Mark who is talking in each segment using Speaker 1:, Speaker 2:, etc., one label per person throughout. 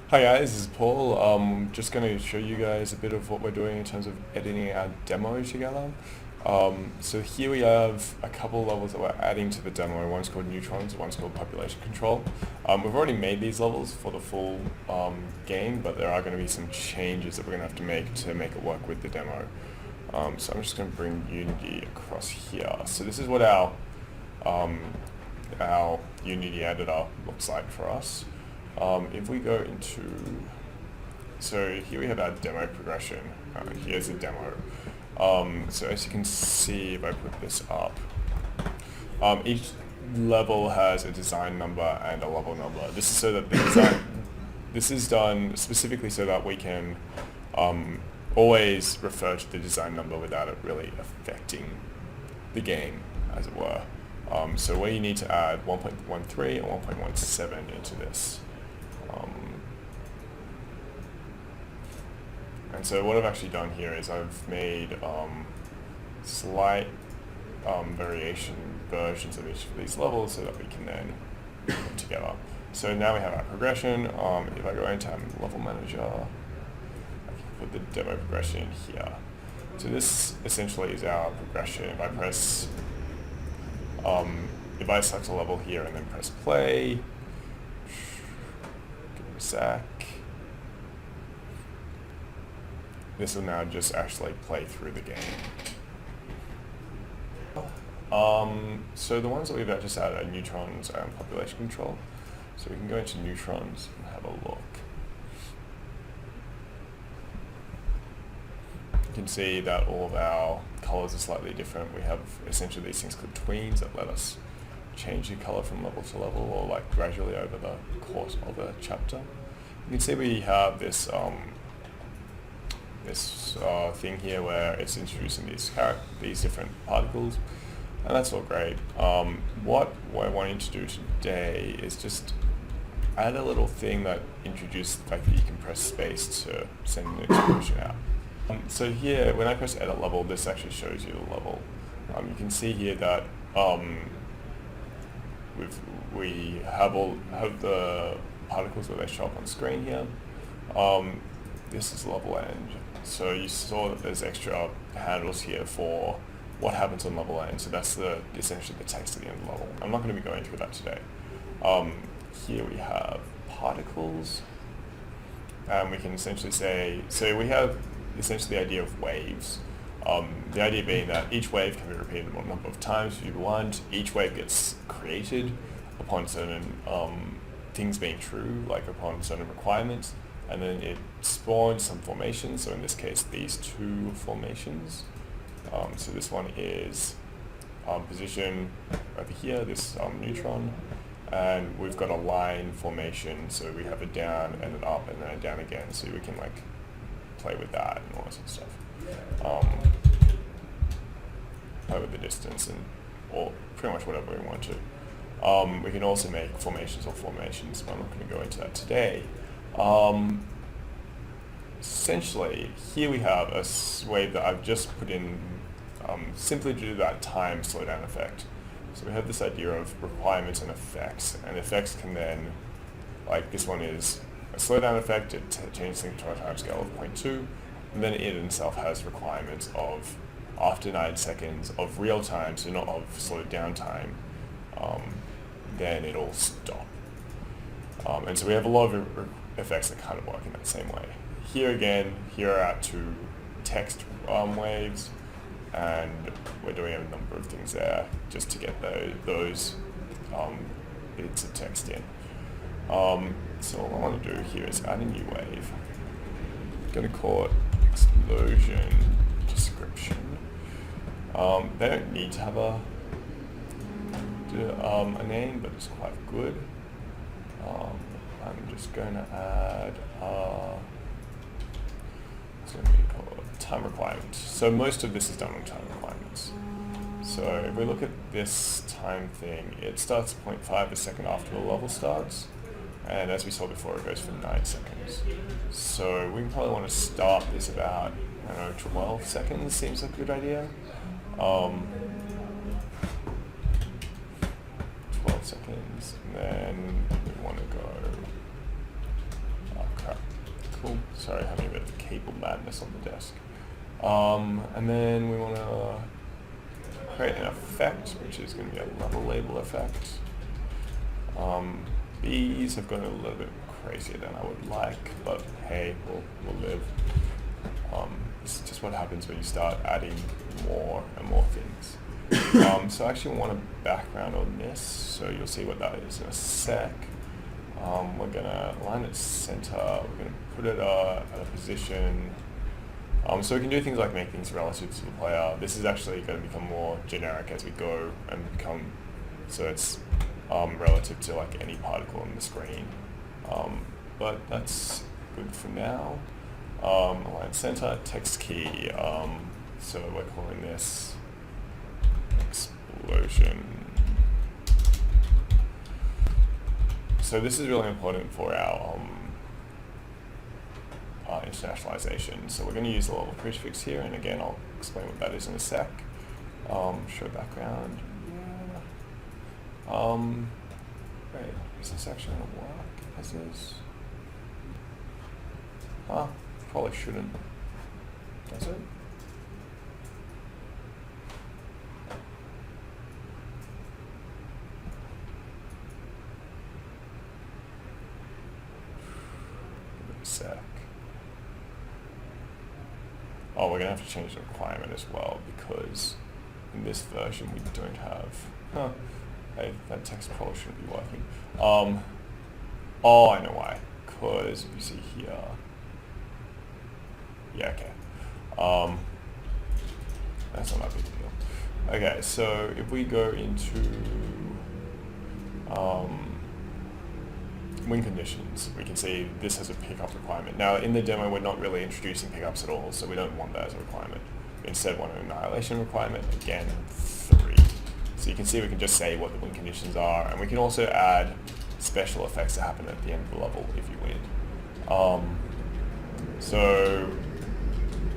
Speaker 1: Hi guys, this is Paul. Just going to show you guys a bit of what we're doing in terms of editing our demo together. So here we have a couple of levels that we're adding to the demo. One's called Neutrons, one's called Population Control. We've already made these levels for the full game, but there are going to be some changes that we're going to make it work with the demo. So I'm just going to bring Unity across here. So this is what our Unity editor looks like for us. If we go into, so here we have our demo progression. Here's the demo. So as you can see, if I put this up, each level has a design number and a level number. This is so that the design, this is done specifically so that we can always refer to the design number without it really affecting the game, as it were. So we need to add 1.13 and 1.17 into this. And so what I've actually done here is I've made slight variation versions of each of these levels so that we can then put together. So now we have our progression. If I go into our level manager, I can put the demo progression in here. So this essentially is our progression. If I press, if I select a level here and then press play, give it a sec, this will now just actually play through the game. So the ones that we've just added are Neutrons and Population Control. So we can go into Neutrons and have a look. You can see that all of our colors are slightly different. We have essentially these things called tweens that let us change the color from level to level, or like gradually over the course of a chapter. You can see we have this thing here where it's introducing these different particles, and that's all great. What we're wanting to do today is just add a little thing that introduces the fact that you can press space to send an explosion out. So here, when I press edit level, this actually shows you the level. You can see here that we have the particles where they show up on screen here. This is level end. So you saw that there's extra handles here for what happens on level end. So that's essentially the text at the end of the level. I'm not going to be going through that today. Here we have particles, and we can essentially say, so we have essentially the idea of waves. The idea being that each wave can be repeated a number of times if you want. Each wave gets created upon certain things being true, like upon certain requirements, and then it spawns some formations. So in this case, these two formations. So this one is position over here, this neutron, and we've got a line formation. So we have a down and an up and then a down again. So we can like play with that and all that sort of stuff. Play with the distance and or pretty much whatever we want to. We can also make formations or formations, but I'm not going to go into that today. Essentially, here we have a wave that I've just put in simply due to that time slowdown effect. So we have this idea of requirements and effects can then, like this one is a slowdown effect, it changes things to a time scale of 0.2, and then it itself has requirements of after 9 seconds of real time, so not of slowed down time, then it'll stop. And so we have a lot of effects that kind of work in that same way. Here again, here are our two text waves, and we're doing a number of things there just to get those bits of text in. So all I want to do here is add a new wave. I'm going to call it explosion description. They don't need to have a name, but it's quite good. I'm just going to add what's going to be called time requirements. So most of this is done on time requirements. So if we look at this time thing, it starts 0.5 a second after the level starts, and as we saw before, it goes for 9 seconds. So we probably want to start this about, I don't know, 12 seconds seems like a good idea. 12 seconds, and then we want to go Sorry, having a bit of cable madness on the desk. And then we want to create an effect, which is going to be a level label effect. These have gone a little bit crazier than I would like, but hey, we'll live. This is just what happens when you start adding more and more things. So I actually want a background on this, so you'll see what that is in a sec. We're going to align it center, we're going to put it at a position. So we can do things like make things relative to the player. This is actually going to become more generic as we go and become, so it's relative to like any particle on the screen. But that's good for now. Align center, text key. So we're calling this explosion. So this is really important for our internationalization. So we're going to use the level prefix here, and again I'll explain what that is in a sec. Show background. Yeah. Wait, is this actually going to work as is? Probably shouldn't. Does it? Give it a sec. Oh, we're going to have to change the requirement as well, because in this version we don't have... Hey, that text probably shouldn't be working. Oh, I know why. Because if you see here... Yeah, okay. That's not that big a deal. Okay, so if we go into win conditions, we can see this has a pickup requirement. Now in the demo we're not really introducing pickups at all, so we don't want that as a requirement. We instead want an annihilation requirement, again 3. So you can see we can just say what the win conditions are, and we can also add special effects that happen at the end of the level if you win. So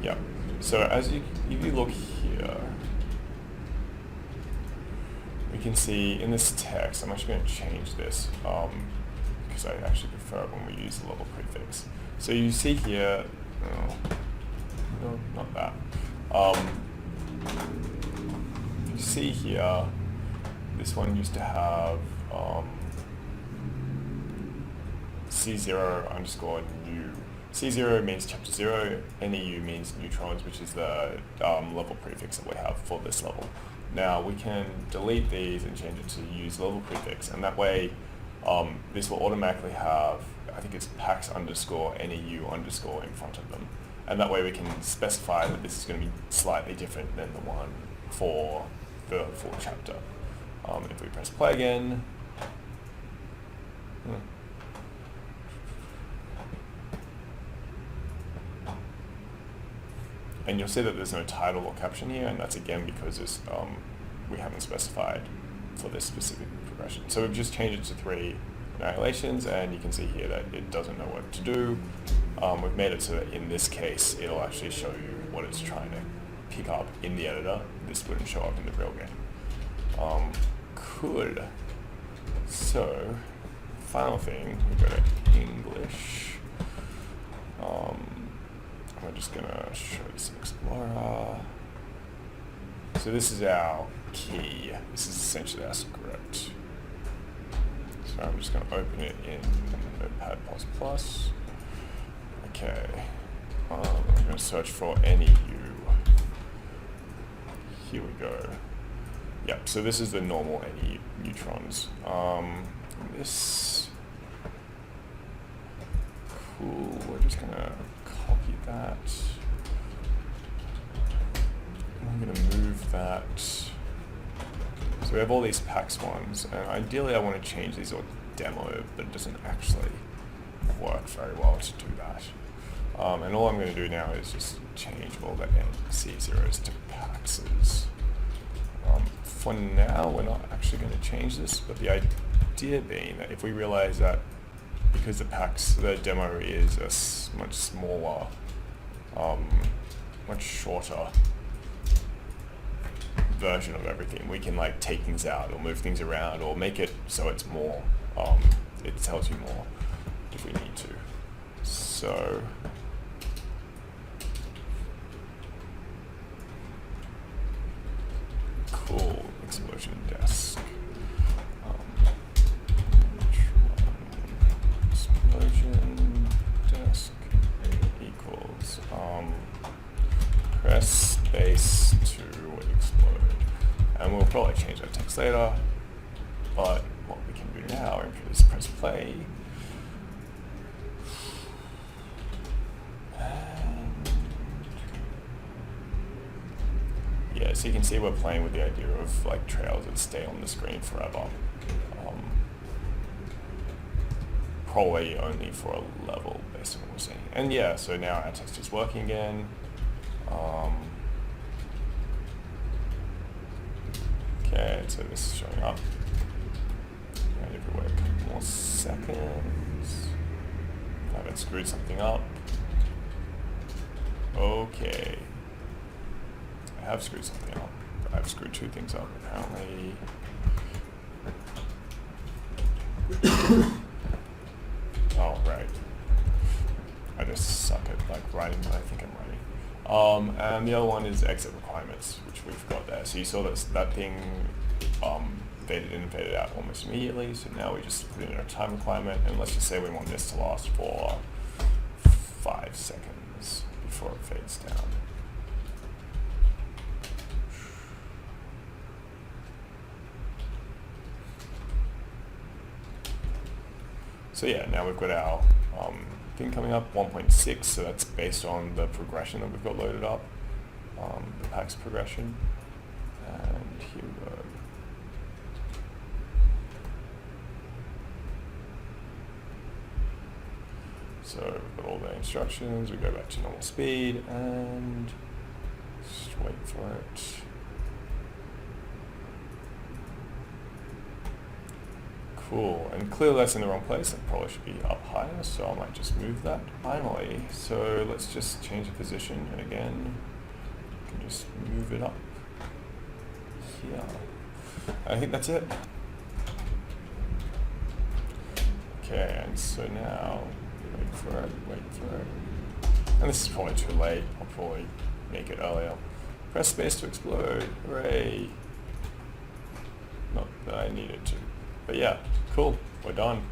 Speaker 1: yeah, so if you look here, we can see in this text, I'm actually going to change this because I actually prefer it when we use the level prefix. So you see here, no, not that. You see here, this one used to have C0 underscore new. C0 means chapter 0, NEU means neutrons, which is the level prefix that we have for this level. Now we can delete these and change it to use level prefix, and that way this will automatically have, I think it's pax underscore NEU underscore in front of them. And that way we can specify that this is going to be slightly different than the one for the full chapter. If we press play again, and you'll see that there's no title or caption here, and that's again because it's, we haven't specified for this specific progression. So we've just changed it to 3 annihilations, and you can see here that it doesn't know what to do. We've made it so that in this case it'll actually show you what it's trying to pick up in the editor. This wouldn't show up in the real game. Cool. So, final thing, we go to English. We're just going to show this in Explorer. So this is our key. This is essentially our script. So I'm just going to open it in Notepad++. Okay. I'm going to search for NEU. Here we go. Yep, so this is the normal NEU neutrons. This... Cool, we're just going to copy that. I'm going to move that. So we have all these PAX ones, and ideally I want to change these all demo, but it doesn't actually work very well to do that. And all I'm going to do now is just change all the C0s to PAXs. For now, we're not actually going to change this, but the idea being that if we realize that because the demo is a much smaller, much shorter version of everything, we can like take things out or move things around or make it so it's more, it tells you more if we need to. So later. But what we can do now is press play. And yeah, so you can see we're playing with the idea of like trails that stay on the screen forever. Probably only for a level based on what we're seeing. And yeah, so now our text is working again. Okay, so this is showing up. And if we wait a couple more seconds, I haven't screwed something up. Okay, I have screwed something up. I've screwed two things up apparently. Oh, right. I just suck at like writing what I think I'm writing. And the other one is exit requirements, which we've got there. So you saw that thing faded in and faded out almost immediately. So now we just put in a time requirement, and let's just say we want this to last for 5 seconds before it fades down. So yeah, now we've got our thing coming up, 1.6, so that's based on the progression that we've got loaded up, the PAX progression. And here we go. So we've got all the instructions, we go back to normal speed, and just wait for it. Cool, and clearly that's in the wrong place. That probably should be up higher, so I might just move that. Finally, so let's just change the position, and again, you can just move it up here. I think that's it. Okay, and so now, wait for it. And this is probably too late. I'll probably make it earlier. Press space to explode, hooray. Not that I needed to. But yeah, cool, we're done.